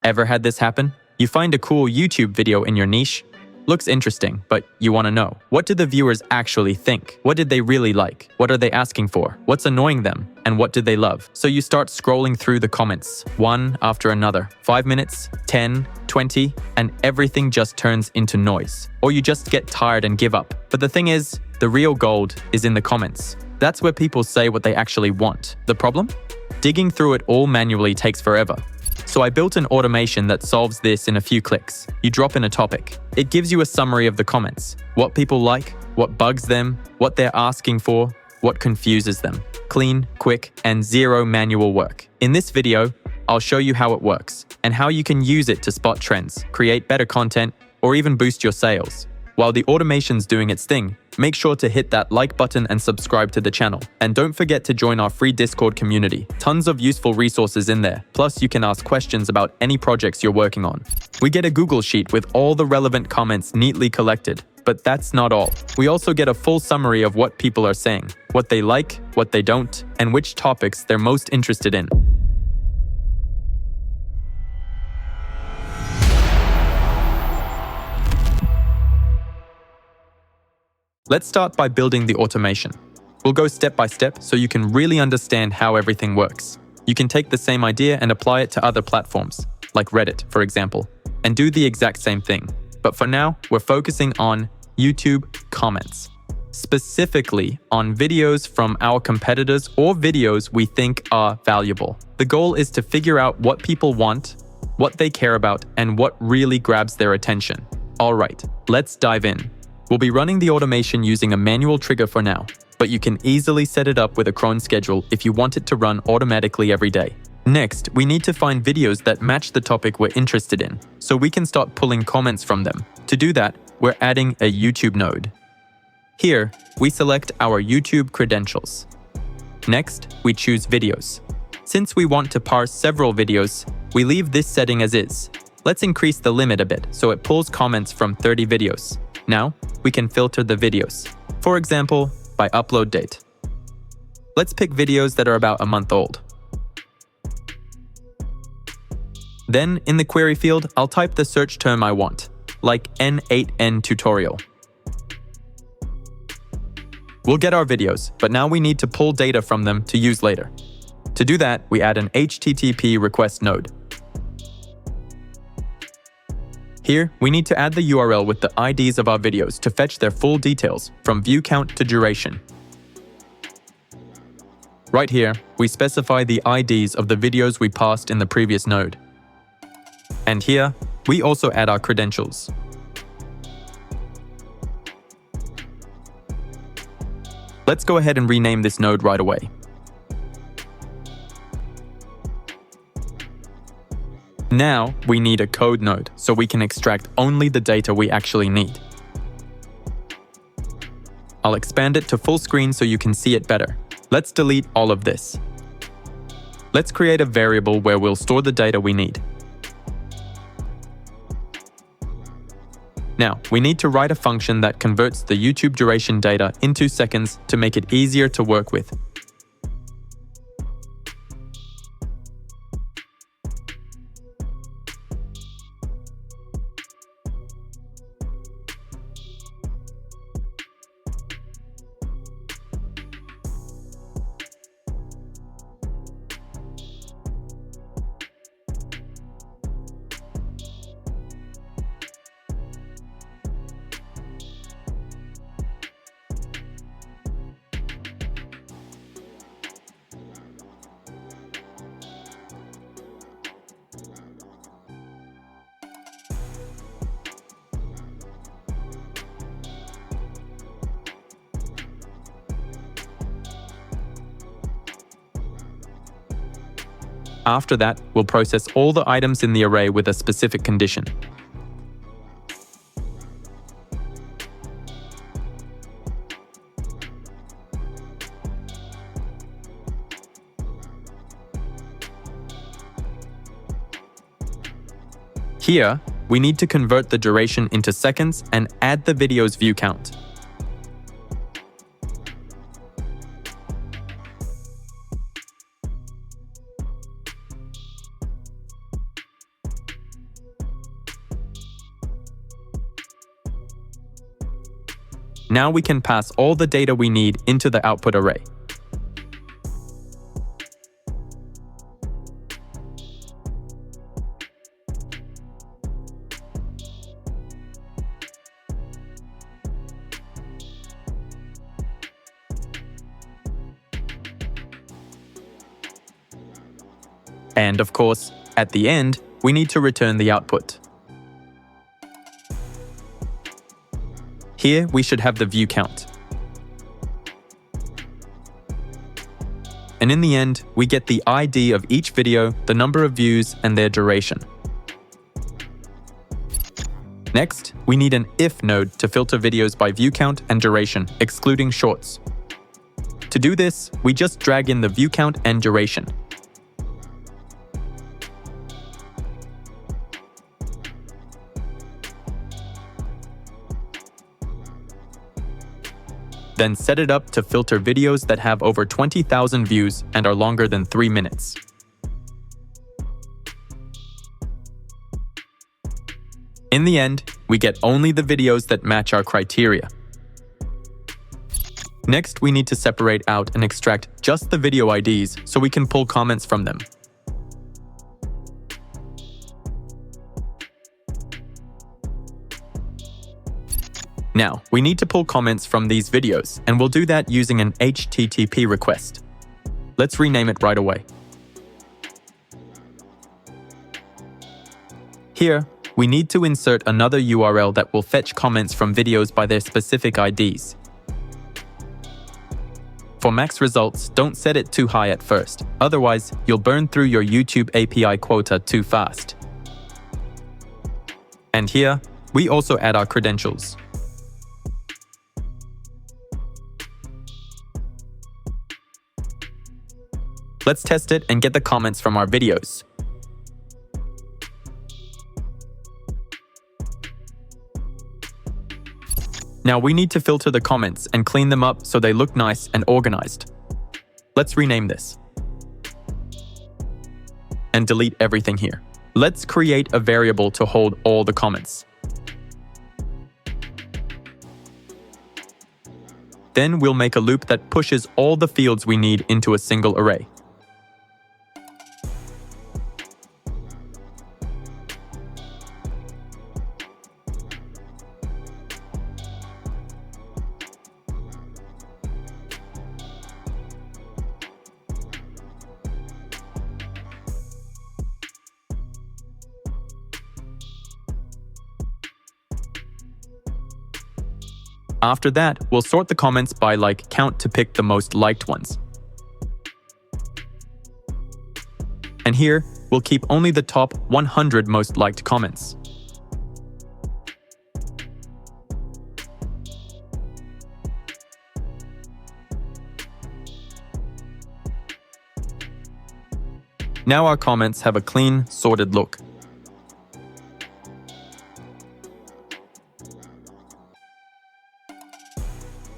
Ever had this happen? You find a cool YouTube video in your niche? Looks interesting, but you want to know, what do the viewers actually think? What did they really like? What are they asking for? What's annoying them? And what did they love? So you start scrolling through the comments, one after another. 5 minutes, 10, 20, and everything just turns into noise. Or you just get tired and give up. But the thing is, the real gold is in the comments. That's where people say what they actually want. The problem? Digging through it all manually takes forever. So I built an automation that solves this in a few clicks. You drop in a topic. It gives you a summary of the comments, what people like, what bugs them, what they're asking for, what confuses them. Clean, quick, and zero manual work. In this video, I'll show you how it works and how you can use it to spot trends, create better content, or even boost your sales. While the automation's doing its thing, make sure to hit that like button and subscribe to the channel. And don't forget to join our free Discord community. Tons of useful resources in there. Plus, you can ask questions about any projects you're working on. We get a Google Sheet with all the relevant comments neatly collected. But that's not all. We also get a full summary of what people are saying, what they like, what they don't, and which topics they're most interested in. Let's start by building the automation. We'll go step by step so you can really understand how everything works. You can take the same idea and apply it to other platforms, like Reddit, for example, and do the exact same thing. But for now, we're focusing on YouTube comments, specifically on videos from our competitors or videos we think are valuable. The goal is to figure out what people want, what they care about, and what really grabs their attention. All right, let's dive in. We'll be running the automation using a manual trigger for now, but you can easily set it up with a cron schedule if you want it to run automatically every day. Next, we need to find videos that match the topic we're interested in, so we can start pulling comments from them. To do that, we're adding a YouTube node. Here, we select our YouTube credentials. Next, we choose videos. Since we want to parse several videos, we leave this setting as is. Let's increase the limit a bit so it pulls comments from 30 videos. Now, we can filter the videos. For example, by upload date. Let's pick videos that are about a month old. Then, in the query field, I'll type the search term I want, like N8N tutorial. We'll get our videos, but now we need to pull data from them to use later. To do that, we add an HTTP request node. Here, we need to add the URL with the IDs of our videos to fetch their full details, from view count to duration. Right here, we specify the IDs of the videos we passed in the previous node. And here, we also add our credentials. Let's go ahead and rename this node right away. Now, we need a code node, so we can extract only the data we actually need. I'll expand it to full screen so you can see it better. Let's delete all of this. Let's create a variable where we'll store the data we need. Now, we need to write a function that converts the YouTube duration data into seconds to make it easier to work with. After that, we'll process all the items in the array with a specific condition. Here, we need to convert the duration into seconds and add the video's view count. Now we can pass all the data we need into the output array. And of course, at the end, we need to return the output. Here, we should have the view count. And in the end, we get the ID of each video, the number of views, and their duration. Next, we need an if node to filter videos by view count and duration, excluding shorts. To do this, we just drag in the view count and duration. Then set it up to filter videos that have over 20,000 views and are longer than 3 minutes. In the end, we get only the videos that match our criteria. Next, we need to separate out and extract just the video IDs so we can pull comments from them. Now, we need to pull comments from these videos, and we'll do that using an HTTP request. Let's rename it right away. Here, we need to insert another URL that will fetch comments from videos by their specific IDs. For max results, don't set it too high at first, otherwise you'll burn through your YouTube API quota too fast. And here, we also add our credentials. Let's test it and get the comments from our videos. Now we need to filter the comments and clean them up so they look nice and organized. Let's rename this. And delete everything here. Let's create a variable to hold all the comments. Then we'll make a loop that pushes all the fields we need into a single array. After that, we'll sort the comments by like count to pick the most liked ones. And here, we'll keep only the top 100 most liked comments. Now our comments have a clean, sorted look.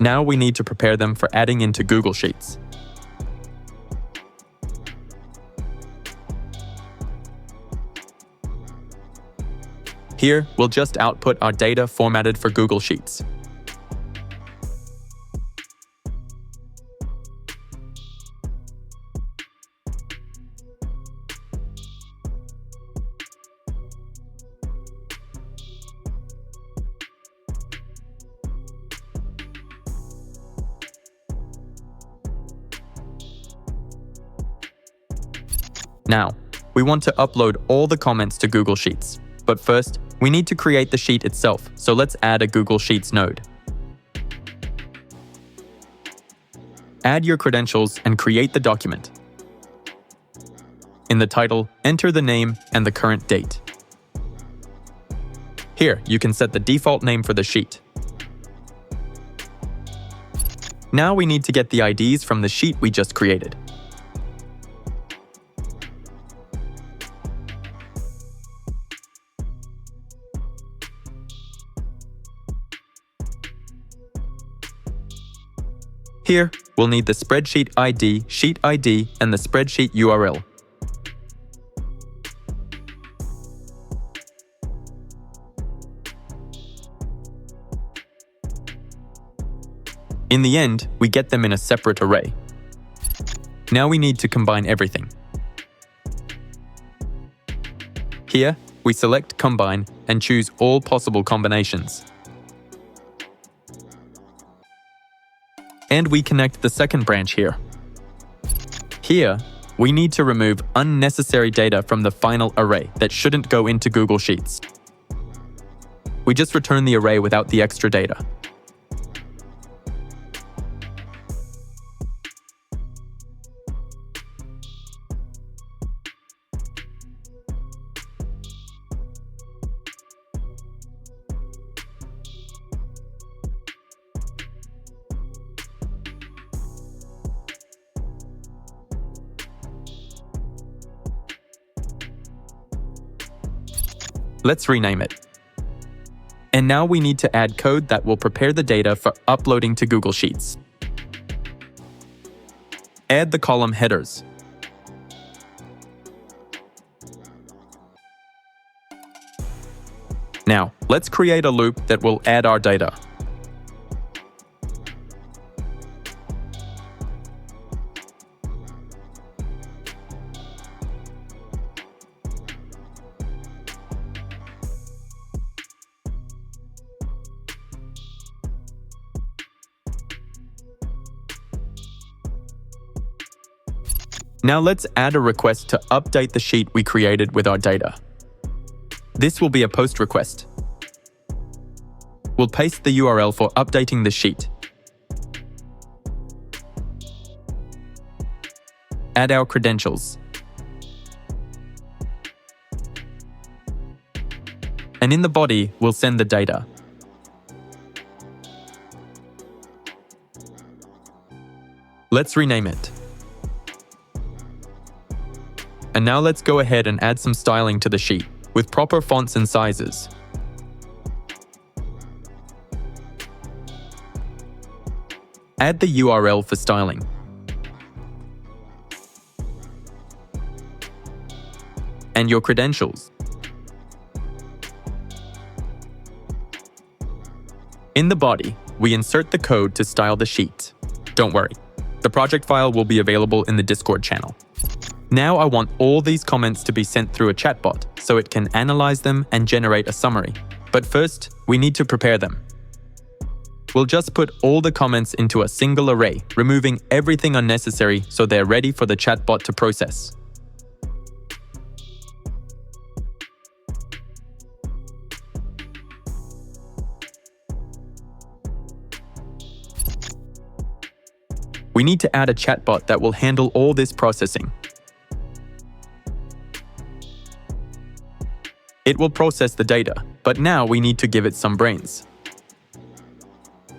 Now we need to prepare them for adding into Google Sheets. Here, we'll just output our data formatted for Google Sheets. Now, we want to upload all the comments to Google Sheets. But first, we need to create the sheet itself, so let's add a Google Sheets node. Add your credentials and create the document. In the title, enter the name and the current date. Here, you can set the default name for the sheet. Now we need to get the IDs from the sheet we just created. Here, we'll need the spreadsheet ID, sheet ID, and the spreadsheet URL. In the end, we get them in a separate array. Now we need to combine everything. Here, we select Combine and choose all possible combinations. And we connect the second branch here. Here, we need to remove unnecessary data from the final array that shouldn't go into Google Sheets. We just return the array without the extra data. Let's rename it. And now we need to add code that will prepare the data for uploading to Google Sheets. Add the column headers. Now, let's create a loop that will add our data. Now let's add a request to update the sheet we created with our data. This will be a post request. We'll paste the URL for updating the sheet. Add our credentials. And in the body, we'll send the data. Let's rename it. And now let's go ahead and add some styling to the sheet, with proper fonts and sizes. Add the URL for styling. And your credentials. In the body, we insert the code to style the sheet. Don't worry, the project file will be available in the Discord channel. Now I want all these comments to be sent through a chatbot so it can analyze them and generate a summary. But first, we need to prepare them. We'll just put all the comments into a single array, removing everything unnecessary so they're ready for the chatbot to process. We need to add a chatbot that will handle all this processing. It will process the data, but now we need to give it some brains.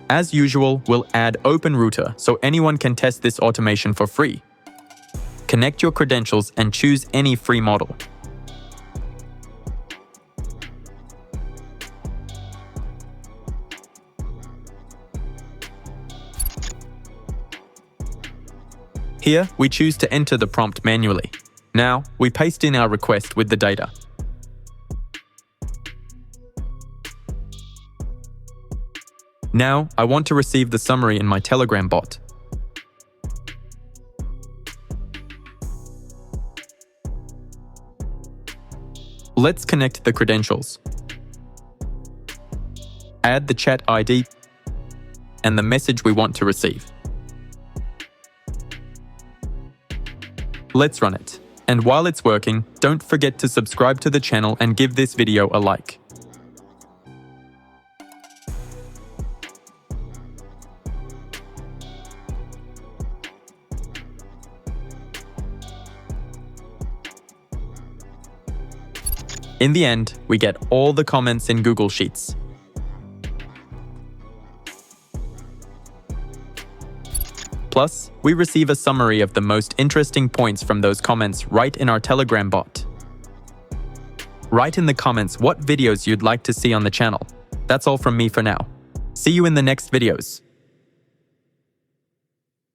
As usual, we'll add OpenRouter so anyone can test this automation for free. Connect your credentials and choose any free model. Here, we choose to enter the prompt manually. Now, we paste in our request with the data. Now, I want to receive the summary in my Telegram bot. Let's connect the credentials. Add the chat ID and the message we want to receive. Let's run it. And while it's working, don't forget to subscribe to the channel and give this video a like. In the end, we get all the comments in Google Sheets. Plus, we receive a summary of the most interesting points from those comments right in our Telegram bot. Write in the comments what videos you'd like to see on the channel. That's all from me for now. See you in the next videos.